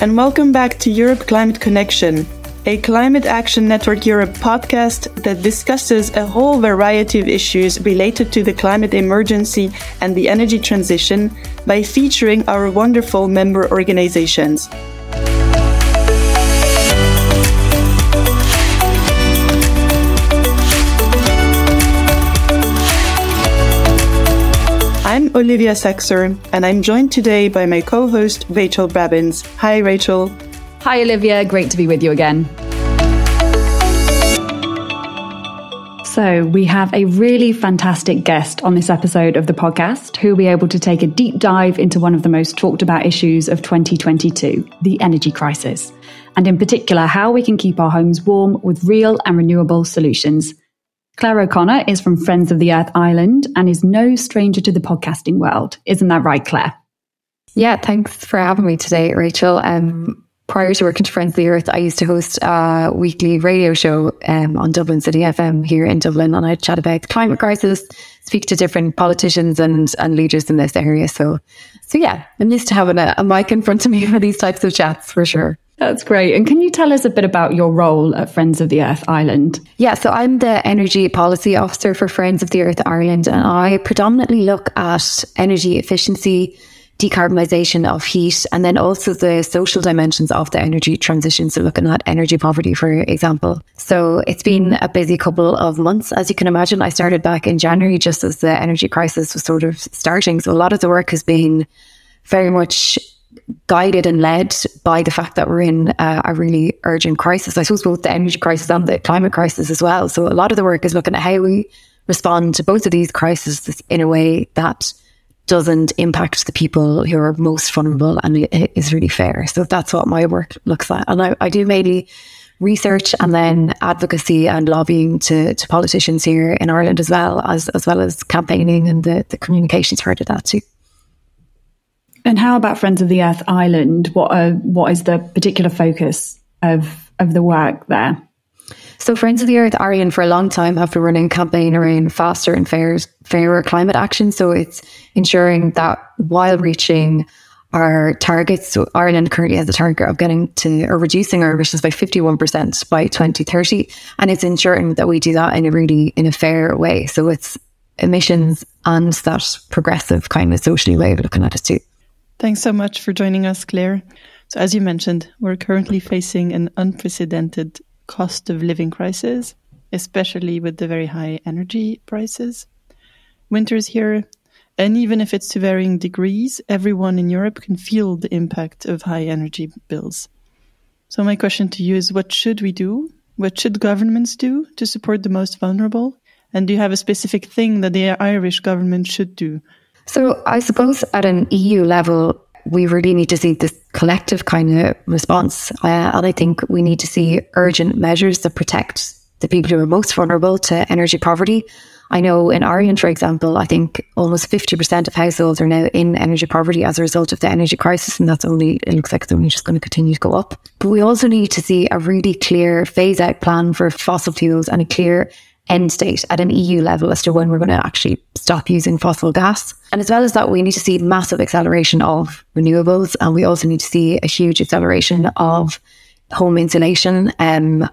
and welcome back to Europe Climate Connection, a Climate Action Network Europe podcast that discusses a whole variety of issues related to the climate emergency and the energy transition by featuring our wonderful member organizations. I'm Olivia Saxer, and I'm joined today by my co-host, Rachel Brabbins. Hi, Rachel. Hi, Olivia. Great to be with you again. So we have a really fantastic guest on this episode of the podcast who will be able to take a deep dive into one of the most talked about issues of 2022, the energy crisis, and in particular, how we can keep our homes warm with real and renewable solutions. Claire O'Connor is from Friends of the Earth Ireland and is no stranger to the podcasting world. Isn't that right, Claire? Yeah, thanks for having me today, Rachel. Prior to working to Friends of the Earth, I used to host a weekly radio show on Dublin City FM here in Dublin, and I'd chat about the climate crisis, speak to different politicians and leaders in this area. So yeah, I'm used to having a mic in front of me for these types of chats, for sure. That's great. And can you tell us a bit about your role at Friends of the Earth Ireland? Yeah, so I'm the Energy Policy Officer for Friends of the Earth Ireland, and I predominantly look at energy efficiency, decarbonisation of heat, and then also the social dimensions of the energy transition, so looking at energy poverty, for example. So it's been a busy couple of months, as you can imagine. I started back in January, just as the energy crisis was sort of starting. So a lot of the work has been very much guided and led by the fact that we're in a really urgent crisis. I suppose both the energy crisis and the climate crisis as well. So a lot of the work is looking at how we respond to both of these crises in a way that doesn't impact the people who are most vulnerable and it is really fair. So that's what my work looks like. And I do mainly research and then advocacy and lobbying to politicians here in Ireland as well as campaigning and the communications part of that too. And how about Friends of the Earth Ireland? What is the particular focus of the work there? So Friends of the Earth Ireland for a long time have been running a campaign around faster and fairer climate action. So it's ensuring that while reaching our targets, so Ireland currently has a target of reducing our emissions by 51% by 2030. And it's ensuring that we do that in a fair way. So it's emissions and that progressive kind of socially way of looking at it too. Thanks so much for joining us, Claire. So as you mentioned, we're currently facing an unprecedented cost of living crisis, especially with the very high energy prices. Winter's here, and even if it's to varying degrees, everyone in Europe can feel the impact of high energy bills. So my question to you is, what should we do? What should governments do to support the most vulnerable? And do you have a specific thing that the Irish government should do? So I suppose at an EU level, we really need to see this collective kind of response. And I think we need to see urgent measures that protect the people who are most vulnerable to energy poverty. I know in Ireland, for example, I think almost 50% of households are now in energy poverty as a result of the energy crisis. And it looks like it's only just going to continue to go up. But we also need to see a really clear phase out plan for fossil fuels and a clear end state at an EU level as to when we're going to actually stop using fossil gas. And as well as that, we need to see massive acceleration of renewables, and we also need to see a huge acceleration of home insulation and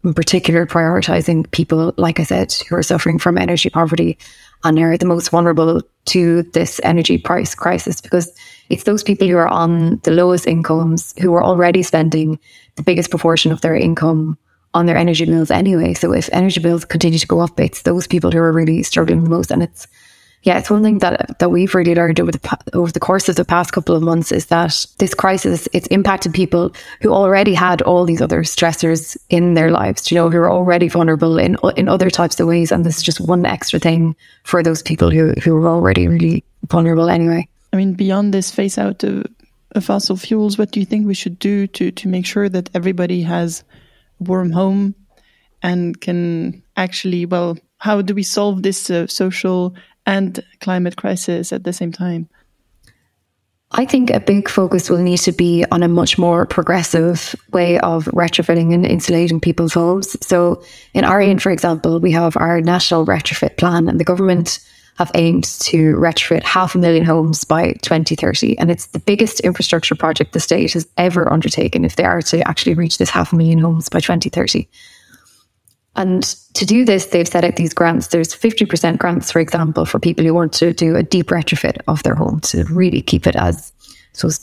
in particular prioritising people, like I said, who are suffering from energy poverty and are the most vulnerable to this energy price crisis, because it's those people who are on the lowest incomes who are already spending the biggest proportion of their income on their energy bills anyway. So if energy bills continue to go up, it's those people who are really struggling the most. And it's one thing that we've really learned over the course of the past couple of months is that this crisis, it's impacted people who already had all these other stressors in their lives, who are already vulnerable in other types of ways. And this is just one extra thing for those people who are already really vulnerable anyway. I mean, beyond this phase out of fossil fuels, what do you think we should do to make sure that everybody has warm home and can actually, how do we solve this social and climate crisis at the same time? I think a big focus will need to be on a much more progressive way of retrofitting and insulating people's homes. So in Ireland, for example, we have our national retrofit plan, and the government have aimed to retrofit 500,000 homes by 2030. And it's the biggest infrastructure project the state has ever undertaken if they are to actually reach this 500,000 homes by 2030. And to do this, they've set out these grants. There's 50% grants, for example, for people who want to do a deep retrofit of their home to really keep it as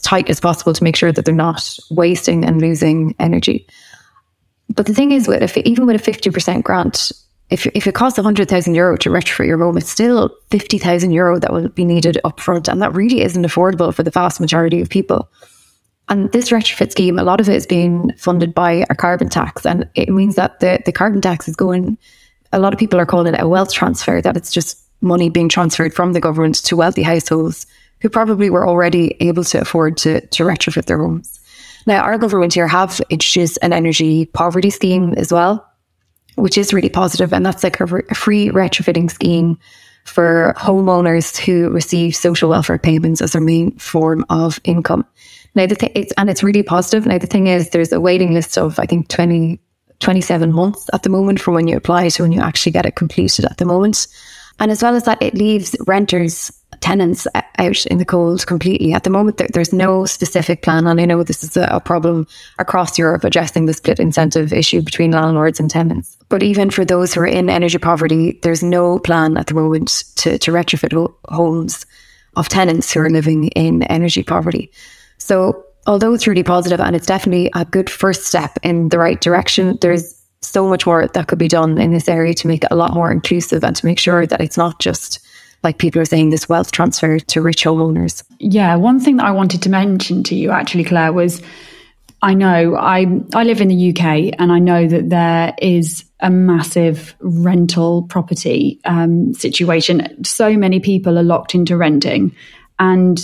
tight as possible to make sure that they're not wasting and losing energy. But the thing is, even with a 50% grant, if it costs €100,000 to retrofit your home, it's still €50,000 that will be needed upfront. And that really isn't affordable for the vast majority of people. And this retrofit scheme, a lot of it is being funded by a carbon tax. And it means that the carbon tax is going, a lot of people are calling it a wealth transfer, that it's just money being transferred from the government to wealthy households who probably were already able to afford to retrofit their homes. Now, our government here have introduced an energy poverty scheme as well, which is really positive. And that's like a free retrofitting scheme for homeowners who receive social welfare payments as their main form of income. Now, it's really positive. Now, the thing is, there's a waiting list of, I think, 27 months at the moment from when you apply to when you actually get it completed at the moment. And as well as that, it leaves renters, tenants out in the cold completely. At the moment, there's no specific plan. And I know this is a problem across Europe, addressing the split incentive issue between landlords and tenants. But even for those who are in energy poverty, there's no plan at the moment to retrofit homes of tenants who are living in energy poverty. So although it's really positive and it's definitely a good first step in the right direction, there's so much more that could be done in this area to make it a lot more inclusive and to make sure that it's not just, like people are saying, this wealth transfer to rich homeowners. Yeah, one thing that I wanted to mention to you actually, Claire, was I know I live in the UK and I know that there is a massive rental property situation. So many people are locked into renting, and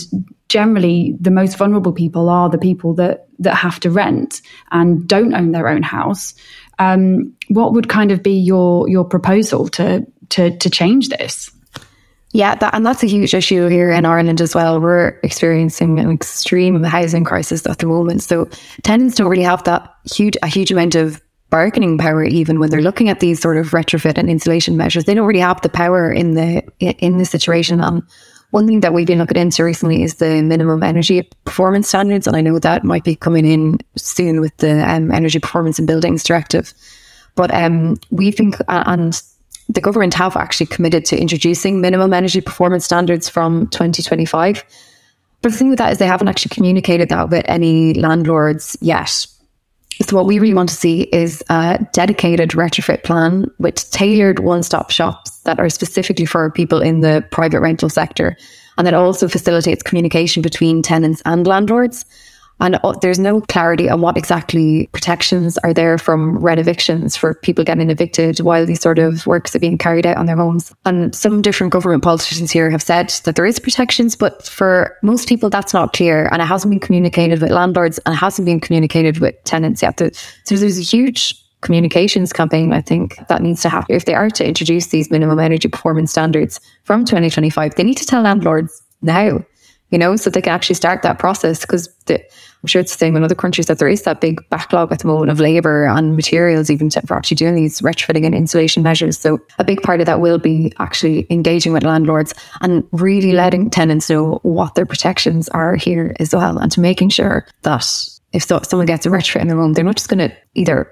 generally the most vulnerable people are the people that have to rent and don't own their own house. What would kind of be your proposal to change this? Yeah, that's a huge issue here in Ireland as well. We're experiencing an extreme housing crisis at the moment. So tenants don't really have a huge amount of bargaining power, even when they're looking at these sort of retrofit and insulation measures. They don't really have the power in the situation. One thing that we've been looking into recently is the minimum energy performance standards. And I know that might be coming in soon with the Energy Performance in Buildings Directive. But we've been, and the government have actually committed to introducing minimum energy performance standards from 2025. But the thing with that is they haven't actually communicated that with any landlords yet. So what we really want to see is a dedicated retrofit plan with tailored one-stop shops that are specifically for people in the private rental sector, and that also facilitates communication between tenants and landlords. And there's no clarity on what exactly protections are there from rent evictions for people getting evicted while these sort of works are being carried out on their homes. And some different government politicians here have said that there is protections, but for most people that's not clear, and it hasn't been communicated with landlords and it hasn't been communicated with tenants yet. So there's a huge communications campaign, I think, that needs to happen. If they are to introduce these minimum energy performance standards from 2025, they need to tell landlords now, so they can actually start that process, because I'm sure it's the same in other countries, that there is that big backlog at the moment of labour and materials even for actually doing these retrofitting and insulation measures. So a big part of that will be actually engaging with landlords and really letting tenants know what their protections are here as well, and to making sure that if someone gets a retrofit in their home, they're not just going to either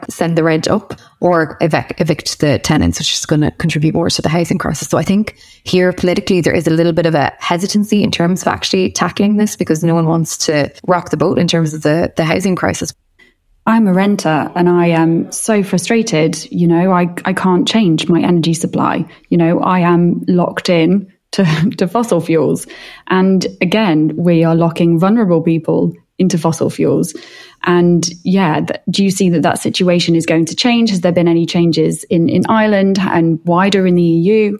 send the rent up or evict the tenants, which is going to contribute more to the housing crisis. So I think here politically there is a little bit of a hesitancy in terms of actually tackling this, because no one wants to rock the boat in terms of the housing crisis. I'm a renter and I am so frustrated. I can't change my energy supply. I am locked in to fossil fuels. And again, we are locking vulnerable people into fossil fuels. And do you see that situation is going to change? Has there been any changes in Ireland and wider in the EU?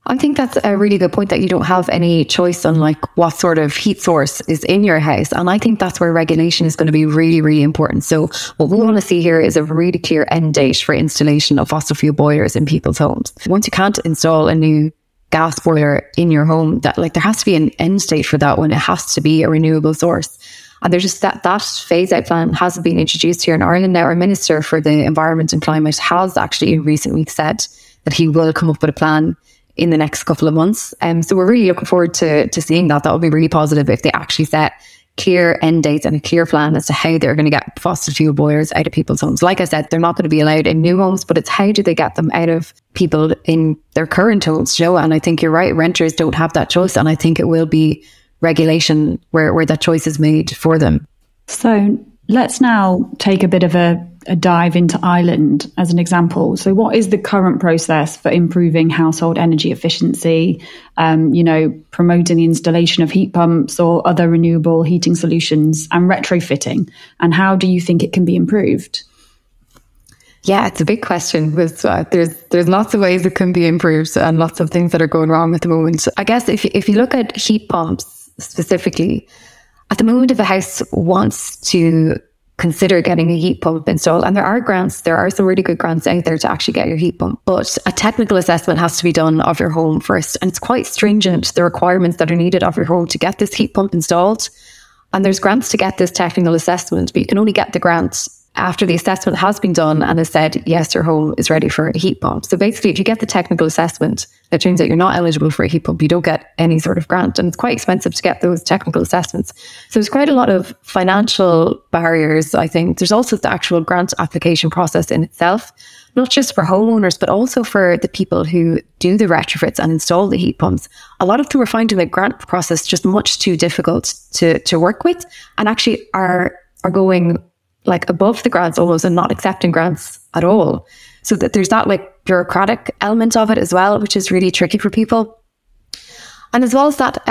I think that's a really good point, that you don't have any choice on what sort of heat source is in your house. And I think that's where regulation is going to be really, really important. So what we want to see here is a really clear end date for installation of fossil fuel boilers in people's homes. Once you can't install a new gas boiler in your home, that there has to be an end state for that, when it has to be a renewable source. And there's just that phase out plan hasn't been introduced here in Ireland. Now, our Minister for the Environment and Climate has actually in recent weeks said that he will come up with a plan in the next couple of months. So we're really looking forward to seeing that. That would be really positive if they actually set clear end dates and a clear plan as to how they're going to get fossil fuel boilers out of people's homes. Like I said, they're not going to be allowed in new homes, but it's how do they get them out of people in their current homes, And I think you're right, renters don't have that choice. And I think it will be regulation where that choice is made for them. So let's now take a bit of a dive into Ireland as an example. So what is the current process for improving household energy efficiency, promoting the installation of heat pumps or other renewable heating solutions and retrofitting? And how do you think it can be improved? Yeah, it's a big question. There's lots of ways it can be improved and lots of things that are going wrong at the moment. I guess if you look at heat pumps specifically, at the moment, if a house wants to consider getting a heat pump installed, and there are some really good grants out there to actually get your heat pump, but a technical assessment has to be done of your home first. And it's quite stringent, the requirements that are needed of your home to get this heat pump installed. And there's grants to get this technical assessment, but you can only get the grants after the assessment has been done and has said, yes, your home is ready for a heat pump. So basically, if you get the technical assessment that turns out you're not eligible for a heat pump, you don't get any sort of grant. And it's quite expensive to get those technical assessments. So there's quite a lot of financial barriers, I think. There's also the actual grant application process in itself, not just for homeowners, but also for the people who do the retrofits and install the heat pumps. A lot of them are finding the grant process just much too difficult to work with, and actually are going like above the grants almost and not accepting grants at all. So that there's that like bureaucratic element of it as well, which is really tricky for people. And as well as that,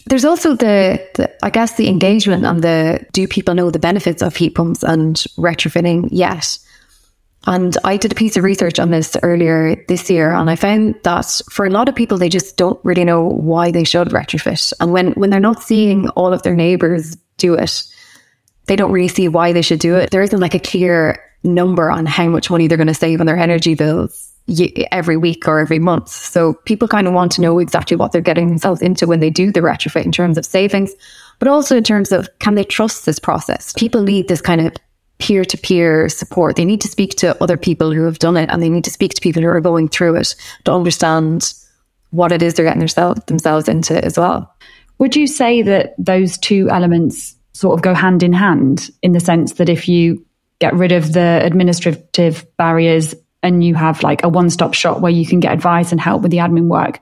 there's also the engagement and do people know the benefits of heat pumps and retrofitting yet? And I did a piece of research on this earlier this year, and I found that for a lot of people, they just don't really know why they should retrofit. And when they're not seeing all of their neighbours do it, they don't really see why they should do it. There isn't like a clear number on how much money they're going to save on their energy bills every week or every month. So people kind of want to know exactly what they're getting themselves into when they do the retrofit in terms of savings, but also in terms of, can they trust this process? People need this kind of peer-to-peer support. They need to speak to other people who have done it, and they need to speak to people who are going through it to understand what it is they're getting themselves into as well. Would you say that those two elements sort of go hand in hand, in the sense that if you get rid of the administrative barriers and you have like a one-stop shop where you can get advice and help with the admin work,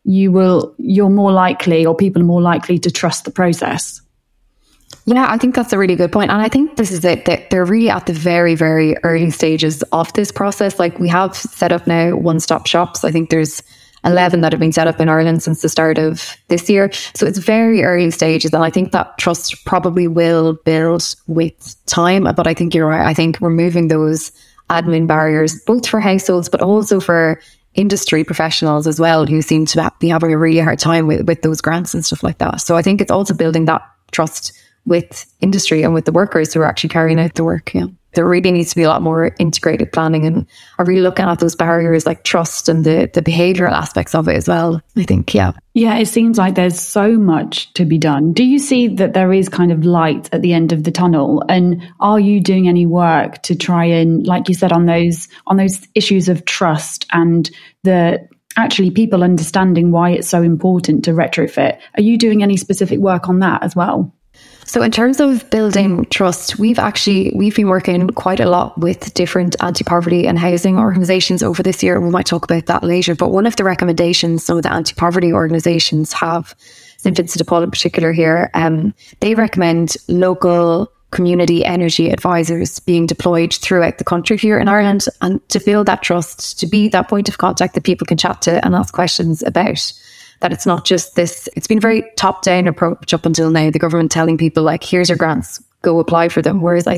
you're more likely, or people are more likely to trust the process? Yeah, I think that's a really good point. And I think this is it, that they're really at the very, very early stages of this process. Like, we have set up now one-stop shops. I think there's 11 that have been set up in Ireland since the start of this year. So it's very early stages. And I think that trust probably will build with time. But I think you're right. I think removing those admin barriers, both for households, but also for industry professionals as well, who seem to be having a really hard time with those grants and stuff like that. So I think it's also building that trust with industry and with the workers who are actually carrying out the work. Yeah. There really needs to be a lot more integrated planning, and are really looking at those barriers like trust and the behavioural aspects of it as well, I think. Yeah, it seems like there's so much to be done. Do you see that there is kind of light at the end of the tunnel? And are you doing any work to try and, like you said, on those issues of trust and the actually people understanding why it's so important to retrofit? Are you doing any specific work on that as well? So in terms of building trust, we've been working quite a lot with different anti-poverty and housing organisations over this year. We might talk about that later. But one of the recommendations some of the anti-poverty organisations have, St Vincent de Paul in particular here, they recommend local community energy advisors being deployed throughout the country here in Ireland, and to build that trust, to be that point of contact that people can chat to and ask questions about. That it's not just this, it's been a very top-down approach up until now, the government telling people like, here's your grants, go apply for them. Whereas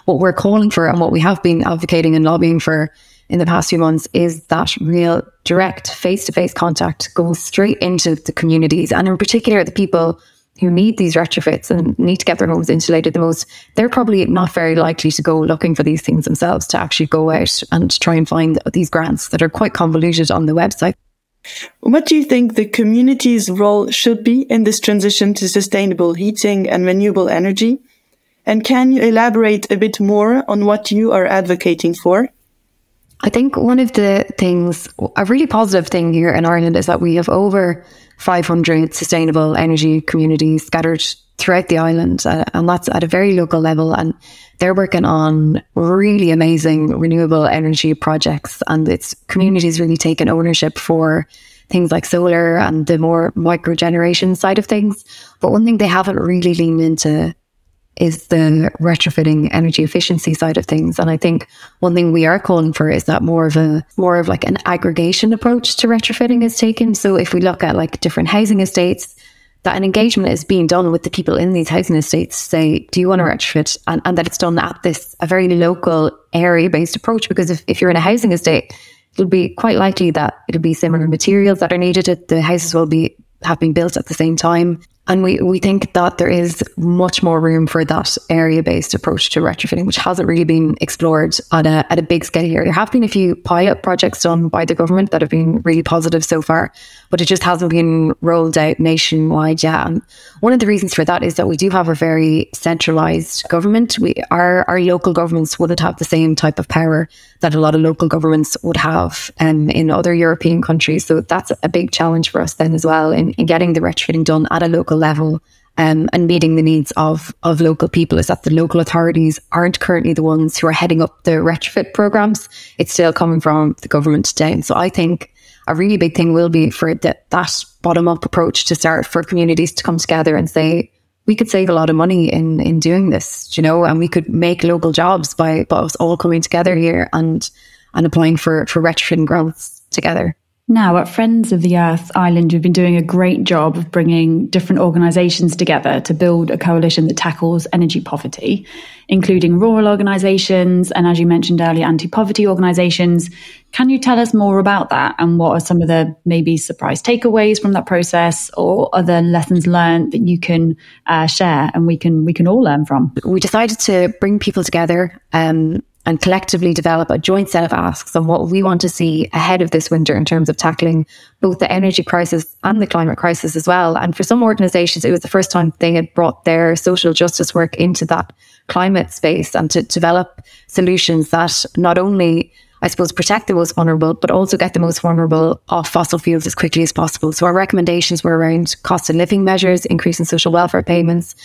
what we're calling for and what we have been advocating and lobbying for in the past few months is that real direct face-to-face contact, go straight into the communities, and in particular the people who need these retrofits and need to get their homes insulated the most. They're probably not very likely to go looking for these things themselves, to actually go out and try and find these grants that are quite convoluted on the website. What do you think the community's role should be in this transition to sustainable heating and renewable energy? And can you elaborate a bit more on what you are advocating for? I think one of the things, a really positive thing here in Ireland, is that we have over 500 sustainable energy communities scattered throughout the island, and that's at a very local level, and they're working on really amazing renewable energy projects, and it's communities really taking ownership for things like solar and the more micro generation side of things. But one thing they haven't really leaned into is the retrofitting energy efficiency side of things. And I think one thing we are calling for is that more of like an aggregation approach to retrofitting is taken. So if we look at like different housing estates, that an engagement is being done with the people in these housing estates to say, do you want to retrofit? And that it's done at a very local area-based approach. Because if you're in a housing estate, it'll be quite likely that it'll be similar materials that are needed. The houses will have been built at the same time. And we think that there is much more room for that area-based approach to retrofitting, which hasn't really been explored at a big scale here. There have been a few pilot projects done by the government that have been really positive so far, but it just hasn't been rolled out nationwide yet. And one of the reasons for that is that we do have a very centralised government. Our local governments wouldn't have the same type of power that a lot of local governments would have in other European countries. So that's a big challenge for us then as well in getting the retrofitting done at a local level and meeting the needs of local people, is that the local authorities aren't currently the ones who are heading up the retrofit programs. It's still coming from the government down. So I think a really big thing will be for that bottom-up approach to start, for communities to come together and say, we could save a lot of money in doing this, and we could make local jobs by us all coming together here and applying for retrofitting grants together. Now, at Friends of the Earth Island, you've been doing a great job of bringing different organisations together to build a coalition that tackles energy poverty, including rural organisations and, as you mentioned earlier, anti-poverty organisations. Can you tell us more about that, and what are some of the maybe surprise takeaways from that process, or other lessons learned that you can share and we can all learn from? We decided to bring people together and collectively develop a joint set of asks on what we want to see ahead of this winter in terms of tackling both the energy crisis and the climate crisis as well. And for some organisations, it was the first time they had brought their social justice work into that climate space, and to develop solutions that not only, I suppose, protect the most vulnerable, but also get the most vulnerable off fossil fuels as quickly as possible. So our recommendations were around cost of living measures, increasing social welfare payments,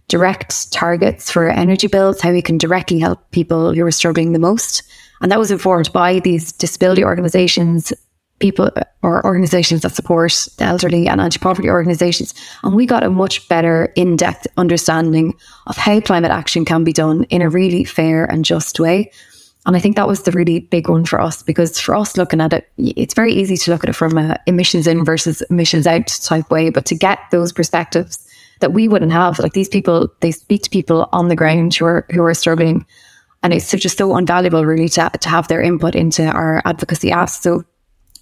direct targets for energy bills, how we can directly help people who are struggling the most. And that was informed by these disability organisations, people or organisations that support the elderly, and anti-poverty organisations. And we got a much better in-depth understanding of how climate action can be done in a really fair and just way. And I think that was the really big one for us, because for us looking at it, it's very easy to look at it from a emissions in versus emissions out type way. But to get those perspectives that we wouldn't have, like these people, they speak to people on the ground who are struggling, and it's just so invaluable really to have their input into our advocacy asks. So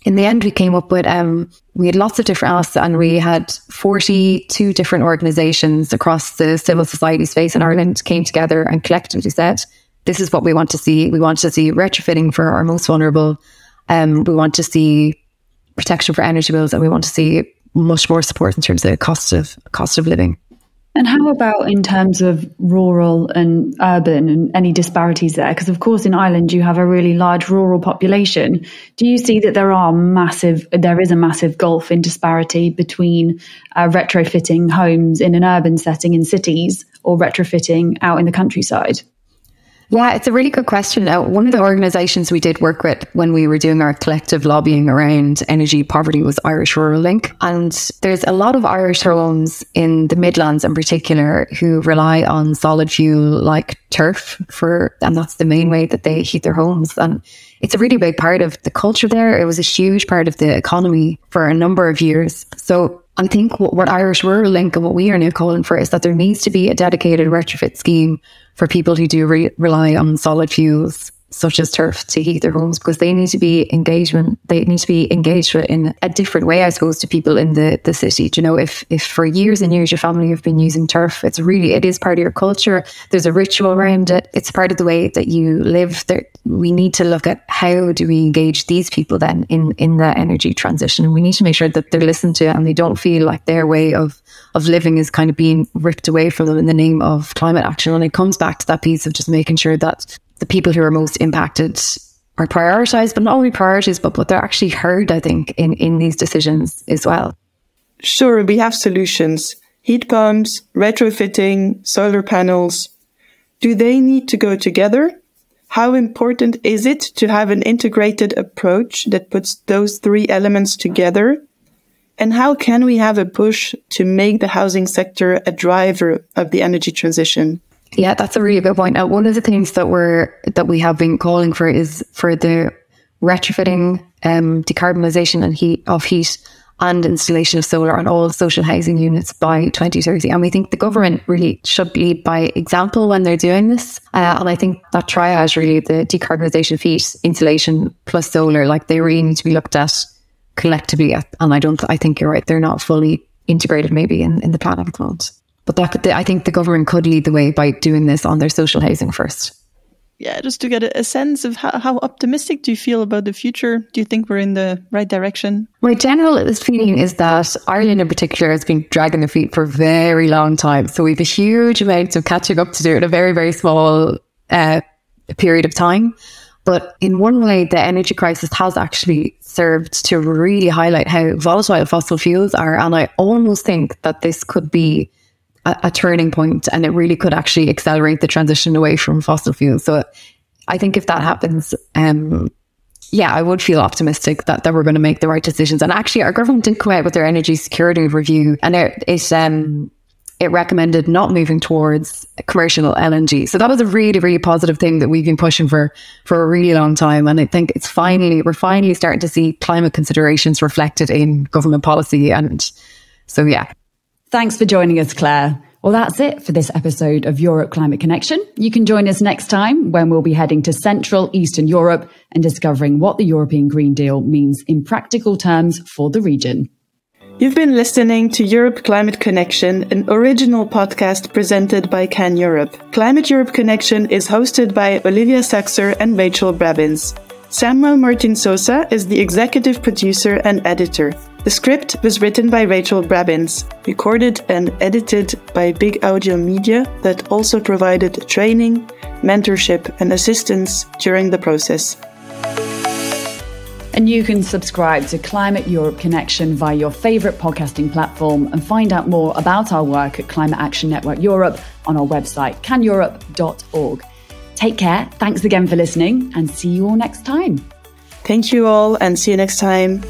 in the end, we came up with we had lots of different asks, and we had 42 different organisations across the civil society space in Ireland came together and collectively said, this is what we want to see. We want to see retrofitting for our most vulnerable. We want to see protection for energy bills, and we want to see much more support in terms of cost of living. And how about in terms of rural and urban and any disparities there? Because of course in Ireland you have a really large rural population. Do you see that there is a massive gulf in disparity between retrofitting homes in an urban setting in cities or retrofitting out in the countryside? Yeah, it's a really good question. One of the organisations we did work with when we were doing our collective lobbying around energy poverty was Irish Rural Link. And there's a lot of Irish homes in the Midlands in particular who rely on solid fuel like turf and that's the main way that they heat their homes. And it's a really big part of the culture there. It was a huge part of the economy for a number of years. So I think what Irish Rural Link and what we are now calling for is that there needs to be a dedicated retrofit scheme for people who do rely on solid fuels such as turf to heat their homes, because they need to be engaged with in a different way, I suppose, to people in the city. You know, if for years and years your family have been using turf, it is part of your culture. There's a ritual around it. It's part of the way that you live there. We need to look at how do we engage these people then in the energy transition. And we need to make sure that they're listened to and they don't feel like their way of living is kind of being ripped away from them in the name of climate action. And it comes back to that piece of just making sure that the people who are most impacted are prioritised, but not only priorities, but they're actually heard, I think, in these decisions as well. Sure, we have solutions. Heat pumps, retrofitting, solar panels. Do they need to go together? How important is it to have an integrated approach that puts those three elements together? And how can we have a push to make the housing sector a driver of the energy transition? Yeah, that's a really good point. Now, one of the things that we have been calling for is for the retrofitting, decarbonisation and heat and installation of solar on all social housing units by 2030. And we think the government really should lead by example when they're doing this. And I think that triage, really, the decarbonisation of heat, insulation plus solar, like they really need to be looked at collectively. And I think you're right, they're not fully integrated maybe in the plan at the moment. But I think the government could lead the way by doing this on their social housing first. Yeah, just to get a sense of how optimistic do you feel about the future? Do you think we're in the right direction? My general feeling is that Ireland in particular has been dragging their feet for a very long time. So we have a huge amount of catching up to do in a very, very small period of time. But in one way, the energy crisis has actually served to really highlight how volatile fossil fuels are. And I almost think that this could be a turning point, and it really could actually accelerate the transition away from fossil fuels. So I think if that happens, I would feel optimistic that we're going to make the right decisions. And actually, our government did come out with their energy security review, and it recommended not moving towards commercial LNG. So that was a really, really positive thing that we've been pushing for a really long time. And I think we're finally starting to see climate considerations reflected in government policy. And so, yeah. Thanks for joining us, Claire. Well, that's it for this episode of Europe Climate Connection. You can join us next time when we'll be heading to Central Eastern Europe and discovering what the European Green Deal means in practical terms for the region. You've been listening to Europe Climate Connection, an original podcast presented by Can Europe. Climate Europe Connection is hosted by Olivia Saxer and Rachel Brabbins. Samuel Martín-Sosa is the executive producer and editor. The script was written by Rachel Brabbins, recorded and edited by Big Audio Media that also provided training, mentorship and assistance during the process. And you can subscribe to Climate Europe Connection via your favourite podcasting platform and find out more about our work at Climate Action Network Europe on our website, caneurope.org. Take care, thanks again for listening, and see you all next time. Thank you all, and see you next time.